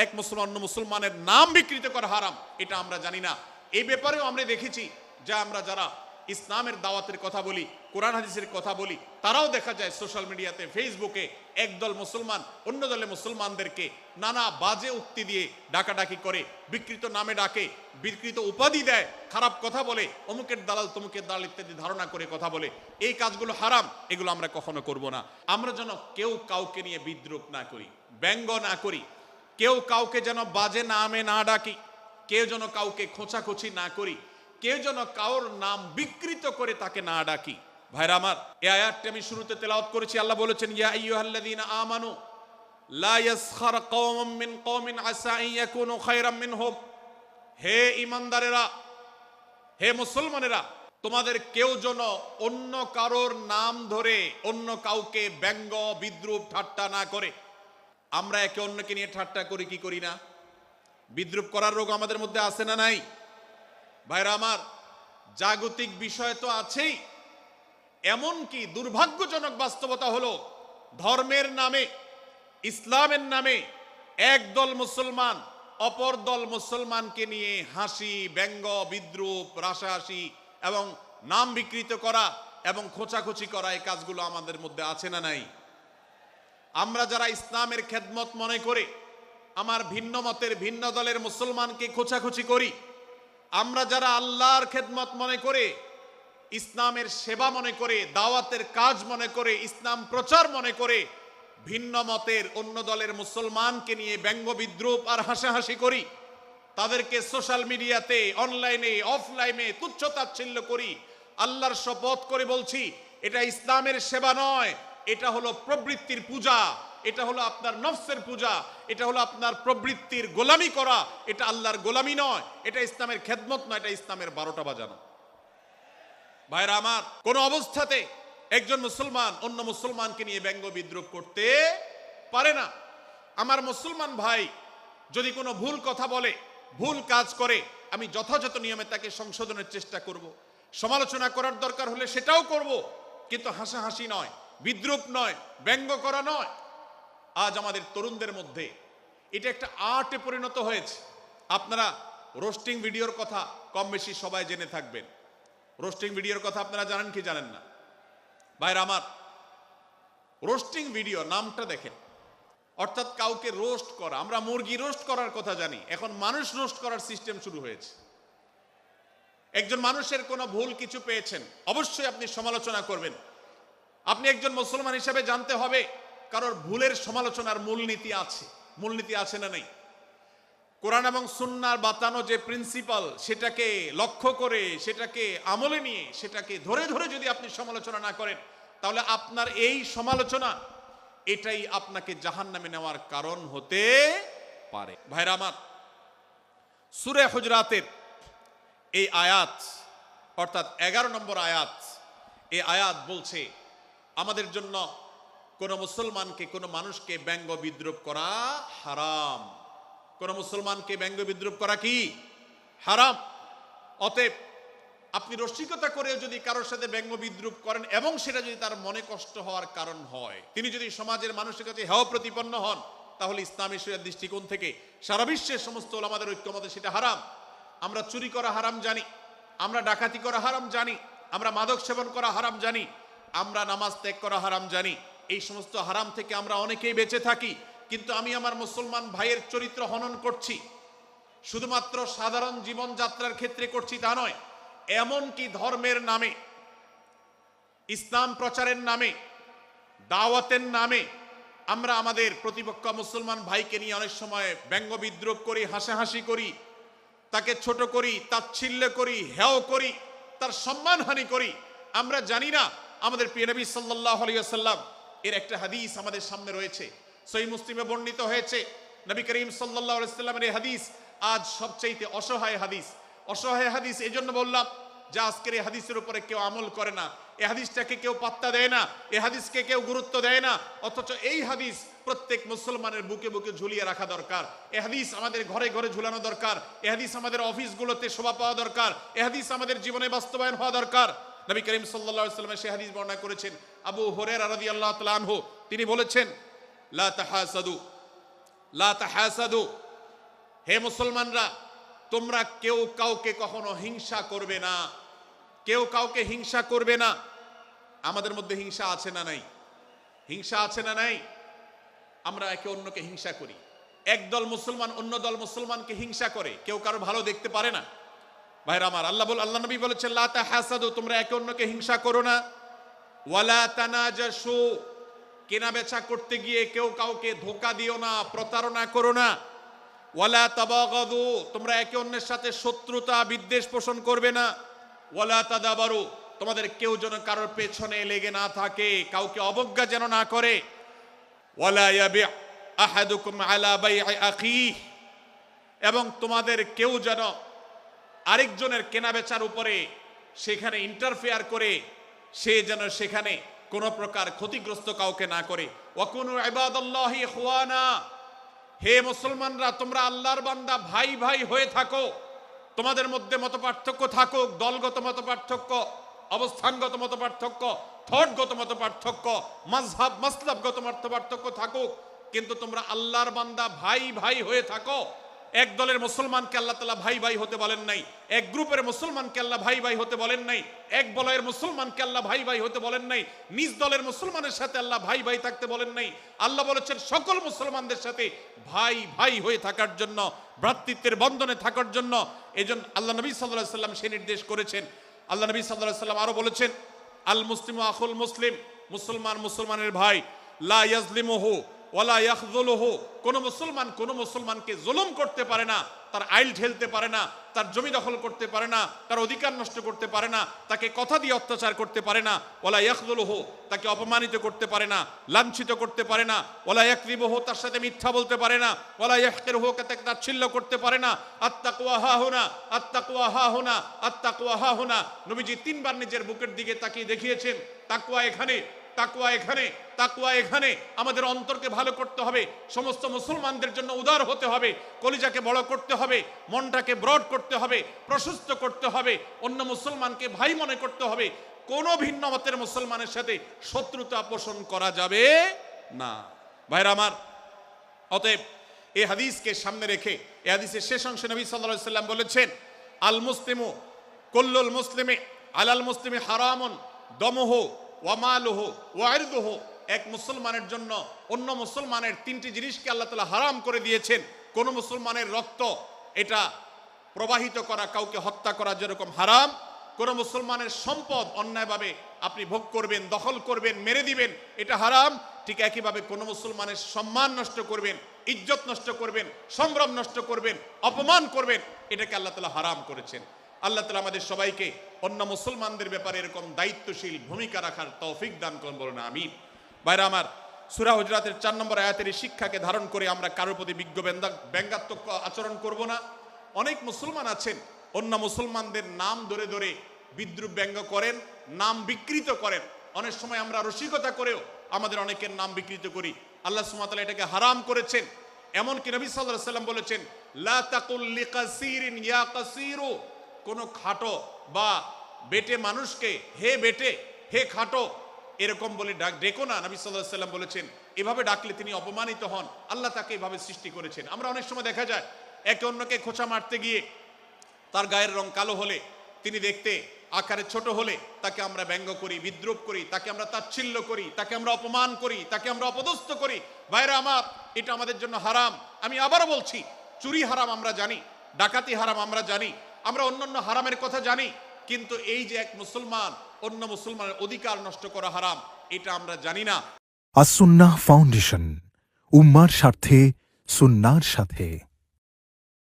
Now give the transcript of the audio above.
এক মুসলমান অন্য মুসলমানের নাম বিকৃত করা হারাম, এটা আমরা জানি না। এই ব্যাপারেও আমরা দেখেছি যে আমরা যারা ইসলামের দাওয়াতের কথা বলি, কোরআন হাদিসের কথা বলি, তারাও দেখা যায় সোশ্যাল মিডিয়াতে, ফেসবুকে একদল মুসলমান অন্য দলে মুসলমানদেরকে নানা বাজে উক্তি দিয়ে ডাকাডাকি করে, বিকৃত নামে ডাকে, বিকৃত উপাধি দেয়, খারাপ কথা বলে, অমুকের দালাল তমুকের দালাল ইত্যাদি ধারণা করে কথা বলে। এই কাজগুলো হারাম, এগুলো আমরা কখনো করব না। আমরা যেন কেউ কাউকে নিয়ে বিদ্রুপ না করি, ব্যঙ্গ না করি, কেউ কাউকে যেন বাজে নামে না ডাকি, কেউ যেন কাউকে খোঁচাখুচি না করি, কেউ যেন কাউর নাম বিকৃত করে তাকে না ডাকি। ভাইরা আমার, এই আয়াতটি আমি শুরুতে তেলাওয়াত করেছি। আল্লাহ বলেছেন, ইয়া আইয়ুহাল্লাযীনা আমানু লা ইয়াসখার কওমুম মিন কওমিন আসা আন ইয়াকুনু খায়রাম মিনহুম। হে ঈমানদারেরা, হে মুসলমানেরা, তোমাদের কেউ যেন অন্য কারোর নাম ধরে অন্য কাউকে ব্যঙ্গ বিদ্রুপ ঠাট্টা না করে। আমরা একে অন্যকে নিয়ে ঠাট্টা করি কি করি না? বিদ্রুপ করার রোগ আমাদের মধ্যে আছে না নাই? ভাইরা আমার, জাগতিক বিষয় তো আছেই, এমনকি দুর্ভাগ্যজনক বাস্তবতা হলো ধর্মের নামে, ইসলামের নামে একদল মুসলমান অপর দল মুসলমানকে নিয়ে হাসি, ব্যঙ্গ, বিদ্রুপ, রাশাহাসি এবং নাম বিকৃত করা এবং খোঁচাখুচি করা, এই কাজগুলো আমাদের মধ্যে আছে না নাই? আমরা যারা ইসলামের খেদমত মনে করে আমার ভিন্ন মতের ভিন্ন দলের মুসলমানকে খোঁচাখুচি করি, আমরা যারা আল্লাহর খেদমত মনে করে, ইসলামের সেবা মনে করে, দাওয়াতের কাজ মনে করে, ইসলাম প্রচার মনে করে ভিন্ন মতের অন্য দলের মুসলমানকে নিয়ে ব্যঙ্গ বিদ্রুপ আর হাসাহাসি করি, তাদেরকে সোশ্যাল মিডিয়াতে, অনলাইনে, অফলাইনে তুচ্ছ-তাচ্ছিল্য করি, আল্লাহর শপথ করে বলছি, এটা ইসলামের সেবা নয়, এটা হলো প্রবৃত্তির পূজা, এটা হলো আপনার নফসের পূজা, এটা হলো আপনার প্রবৃত্তির গোলামি করা, এটা আল্লাহর গোলামি নয়, এটা ইসলামের খেদমত নয়, এটা ইসলামের 12টা বাজানো। ভাইরা আমার, কোন অবস্থাতে একজন মুসলমান অন্য মুসলমানকে নিয়ে ব্যঙ্গ বিদ্রুপ করতে পারে না। আমার মুসলমান ভাই যদি কোনো ভুল কথা বলে, ভুল কাজ করে, আমি যথাযথ নিয়মে তাকে সংশোধনের চেষ্টা করব, সমালোচনা করার দরকার হলে সেটাও করব, কিন্তু হাসাহাসি নয়, বিদ্রুপ নয়, ব্যঙ্গ করা নয়। আজ আমাদের তরুণদের মধ্যে এটা একটা আর্টে পরিণত হয়েছে। আপনারা রোস্টিং ভিডিওর কথা কম বেশি সবাই জেনে থাকবেন। রোস্টিং ভিডিওর কথা আপনারা জানেন কি জানেন না? ভাইরা আমার, রোস্টিং ভিডিও নামটা দেখেন, অর্থাৎ কাউকে রোস্ট করা। আমরা মুরগি রোস্ট করার কথা জানি, এখন মানুষ রোস্ট করার সিস্টেম শুরু হয়েছে। একজন মানুষের কোনো ভুল কিছু পেয়েছেন, অবশ্যই আপনি সমালোচনা করবেন। আপনি একজন মুসলমান হিসেবে জানতে হবে কারোর ভুলের সমালোচনার মূলনীতি আছে। মূলনীতি আছে না নেই? কোরআন এবং সুন্নাহর বাতানো যে প্রিন্সিপাল, সেটাকে লক্ষ্য করে, সেটাকে আমলে নিয়ে, সেটাকে ধরে ধরে যদি আপনি সমালোচনা না করেন, তাহলে আপনার এই সমালোচনা এটাই আপনাকে জাহান্নামে নেওয়ার কারণ হতে পারে। ভাইরা আমার, সূরা হুজরাতের এই আয়াত, অর্থাৎ 11 নম্বর আয়াত, এই আয়াত বলছে আমাদের জন্য কোন মুসলমানকে, কোন মানুষকে ব্যঙ্গ বিদ্রুপ করা হারাম। কোন মুসলমানকে ব্যঙ্গ বিদ্রুপ করা কি হারাম। অতএব আপনি রসিকতা করে যদি কারোর সাথে ব্যঙ্গ বিদ্রুপ করেন এবং সেটা যদি তার মনে কষ্ট হওয়ার কারণ হয়, তিনি যদি সমাজের মানুষের কাছে হেয় প্রতিপন্ন হন, তাহলে ইসলামী শরিয়ার দৃষ্টিকোণ থেকে সারা বিশ্বের সমস্ত ওলামাদের ঐক্যমতে সেটা হারাম। আমরা চুরি করা হারাম জানি, আমরা ডাকাতি করা হারাম জানি, আমরা মাদক সেবন করা হারাম জানি, আমরা নামাজ ত্যাগ করা হারাম জানি। এই সমস্ত হারাম থেকে আমরা অনেকেই বেঁচে থাকি, কিন্তু আমি আমার মুসলমান ভাইয়ের চরিত্র হনন করছি, শুধুমাত্র সাধারণ জীবনযাত্রার ক্ষেত্রে করছি তা নয়, এমনকি ধর্মের নামে, ইসলাম প্রচারের নামে, দাওয়াতের নামে আমরা আমাদের প্রতিপক্ষ মুসলমান ভাইকে নিয়ে অনেক সময় ব্যঙ্গ বিদ্রুপ করি, হাসাহাসি করি, তাকে ছোট করি, তাচ্ছিল্য করি, হেয় করি, তার সম্মানহানি করি। আমরা জানি না আমাদের প্রিয় নবী সাল্লাল্লাহু আলাইহি ওয়াসাল্লাম এর একটা হাদিস আমাদের সামনে রয়েছে, সহিহ মুসলিমে বর্ণিত হয়েছে। নবী করিম সাল্লাল্লাহু আলাইহি ওয়াসাল্লামের এই হাদিস আজ সবচেয়ে অসহায় হাদিস। অসহায় হাদিস এই জন্য বললাম যে আজকের এই হাদিসের উপরে কেউ আমল করে না, এই হাদিসটাকে কেউ পাত্তা দেয় না, এই হাদিসকে কেউ গুরুত্ব দেয় না। অথচ এই হাদিস প্রত্যেক মুসলমানের বুকে বুকে ঝুলিয়ে রাখা দরকার। এই হাদিস আমাদের ঘরে ঘরে ঝুলানো দরকার। এই হাদিস আমাদের অফিসগুলোতে শোভা পাওয়া দরকার। এই হাদিস আমাদের জীবনে বাস্তবায়ন হওয়া দরকার। নবী করিম সাল্লাল্লাহু আলাইহি ওয়াসাল্লাম সেই হাদিস বর্ণনা করেছেন। আবু হুরায়রা রাদিয়াল্লাহু তাআলা আনহু তিনি বলেছেন, লা তাহাসাদু, লা তাহাসাদু, হে মুসলমানরা, তোমরা কেউ কাউকে কখনো হিংসা করবে না, কেউ কাউকে হিংসা করবে না। আমাদের মধ্যে হিংসা আছে না নাই? হিংসা আছে না নাই? আমরা একে অন্যকে হিংসা করি। একদল মুসলমান অন্য দল মুসলমানকে হিংসা করে, কেউ কারো ভালো দেখতে পারে না। ভাইরা আমার, আল্লাহ নবী বলেছেন, লা তাহাসাদু, তোমরা একে অন্যকে হিংসা করো না। ওয়ালা তানাজাসু, কেনা বেচা করতে গিয়ে কেউ কাউকে ধোঁকা দিও না, প্রতারণা করো না। ওয়ালা তাবাগাদু, তোমরা একে অন্যের সাথে শত্রুতা বিদ্বেষ পোষণ করবে না। ওয়ালা তাদাবারু, তোমাদের কেউ যেন কারোর পেছনে লেগে না থাকে, কাউকে অবজ্ঞা যেন না করে। ওয়ালা ইয়াবি আহাদুকুম আলা বাই'i আখিহি, এবং তোমাদের কেউ যেন আরেকজনের কেনাবেচার উপরে সেখানে ইন্টারফেয়ার করে সে যেন সেখানে কোনো প্রকার ক্ষতিগ্রস্ত কাউকে না করে। ওয়াকুনু ইবাদাল্লাহি ইখওয়ানা, হে মুসলমানরা, তোমরা আল্লাহর বান্দা, ভাই ভাই হয়ে থাকো। তোমাদের মধ্যে মতপার্থক্য থাকুক, দলগত মতপার্থক্য, অবস্থানগত মতপার্থক্য, থটগত মতপার্থক্য, মাযহাব মাসলাবগত মতপার্থক্য থাকুক, কিন্তু তোমরা আল্লাহর বান্দা, ভাই ভাই হয়ে থাকো। এক দলের মুসলমানকে আল্লাহ তাআলা ভাই ভাই হতে বলেন নাই, এক গ্রুপের মুসলমানকে আল্লাহ ভাই ভাই হতে বলেন নাই, এক বলয়ের মুসলমানকে আল্লাহ ভাই ভাই হতে বলেন নাই, নিজ দলের মুসলমানের সাথে আল্লাহ ভাই ভাই থাকতে বলেন নাই। আল্লাহ বলেছেন সকল মুসলমানদের সাথে ভাই ভাই হয়ে থাকার জন্য, ভ্রাতৃত্বের বন্ধনে থাকার জন্য। এজন্য আল্লাহ নবী সাল্লাল্লাহু আলাইহি ওয়াসাল্লাম সে নির্দেশ করেছেন। আল্লাহ নবী সাল্লাল্লাহু আলাইহি ওয়াসাল্লাম আরো বলেছেন, আল মুসলিমু আখুল মুসলিম, মুসলমান মুসলমানের ভাই, লা ইয়াজলিমুহু ওয়ালা ইয়াখযুলুহু, কোন মুসলমান কোন মুসলমানকে জুলুম করতে পারে না, তার আইল ঠেলতে পারে না, তার জমি দখল করতে পারে না, তার অধিকার নষ্ট করতে পারে না, তাকে কথা দিয়ে অত্যাচার করতে পারে না। ওয়ালা ইয়াখযুলুহু, তাকে অপমানিত করতে পারে না, লাঞ্ছিত করতে পারে না। ওয়ালা ইয়াকযিবুহু, তার সাথে মিথ্যা বলতে পারে না। ওয়ালা ইয়াহকিরুহু, তাকে তাচ্ছিল্য করতে পারে না। আত্তাকওয়া হাহুনা, আত্তাকওয়া হাহুনা, আত্তাকওয়া হাহুনা। নবীজি তিনবার নিজের বুকের দিকে তাকিয়ে দেখিয়েছেন, তাকওয়া এখানে, তাকওয়া এখানে, তাকওয়া এখানে। আমাদের অন্তরকে ভালো করতে হবে, সমস্ত মুসলমানদের জন্য উদার হতে হবে, কলিজাকে বড় করতে হবে, মনটাকে ব্রড করতে হবে, প্রশস্ত করতে হবে, অন্য মুসলমানকে ভাই মনে করতে হবে। কোন ভিন্ন মতের মুসলমানের সাথে শত্রুতা পোষণ করা যাবে না। ভাইরা আমার, অতএব এই হাদিসকে সামনে রেখে এই হাদিসের শেষ অংশে নবী সাল্লাল্লাহু আলাইহি ওয়াসাল্লাম বলেছেন, আল মুসলিমু কুল্লুল মুসলিমি আলাল মুসলিমি হারামুন দমুহু ওয়া মালুহু ওয়া ইরদুহু। এক মুসলমানের জন্য অন্য মুসলমানের তিনটি জিনিসকে আল্লাহ তাআলা হারাম করে দিয়েছেন। কোন মুসলমানের রক্ত এটা প্রবাহিত করা, কাউকে হত্যা করা যেরকম হারাম, কোন মুসলমানের সম্পদ অন্যায়ভাবে আপনি ভোগ করবেন, দখল করবেন, মেরে দিবেন, এটা হারাম। ঠিক একইভাবে কোন মুসলমানের সম্মান নষ্ট করবেন, ইজ্জত নষ্ট করবেন, সম্ভ্রম নষ্ট করবেন, অপমান করবেন, এটাকে আল্লাহ তাআলা হারাম করেছেন। আল্লাহ তাআলা আমাদের সবাইকে অন্য মুসলমানদের ব্যাপারে এরকম দায়িত্বশীল ভূমিকা রাখার তৌফিক দান করুন, বলুন আমিন। ভাইরা আমার, সূরা হুজরাতের 4 নম্বর আয়াতের এই শিক্ষাকে ধারণ করে আমরা কারোর প্রতি ব্যঙ্গাত্মক আচরণ করব না। অনেক মুসলমান আছেন অন্য মুসলমানদের নাম ধরে ধরে বিদ্রুপ ব্যঙ্গ করেন, নাম বিকৃত করেন। অনেক সময় আমরা রসিকতা করেও আমাদের অনেকের নাম বিকৃত করি। আল্লাহ সুবহানাহু ওয়া তাআলা এটাকে হারাম করেছেন। এমনকি নবী সাল্লাল্লাহু আলাইহি ওয়াসাল্লাম বলেছেন, লা তাকুল লিকাসিরিন ইয়া কাসিরু, কোন খাটো বা বেটে মানুষকে হে বেটে, হে খাটো এরকম বলে ডেকো না। নবী সাল্লাল্লাহু আলাইহি ওয়াসাল্লাম বলেছেন, এভাবে ডাকলে তিনি অপমানিত হন। আল্লাহ তাকে এভাবে সৃষ্টি করেছেন। আমরা অনেক সময় দেখা যায় একে অন্যকে খোঁচা মারতে গিয়ে তার গায়ের রং কালো হলে, তিনি দেখতে আকারে ছোট হলে তাকে আমরা ব্যঙ্গ করি, বিদ্রুপ করি, তাকে আমরা তাচ্ছিল্য করি, তাকে আমরা অপমান করি, তাকে আমরা অপদস্থ করি। ভাইরা আমার, এটা আমাদের জন্য হারাম। আমি আবারও বলছি, চুরি হারাম আমরা জানি, ডাকাতি হারাম আমরা জানি, আমরা অন্যান্য হারামের কথা জানি, কিন্তু এই যে এক মুসলমান অন্য মুসলমানের অধিকার নষ্ট করা হারাম, এটা আমরা জানি না। আস-সুন্নাহ ফাউন্ডেশন, উম্মার স্বার্থে সুন্নাহর সাথে।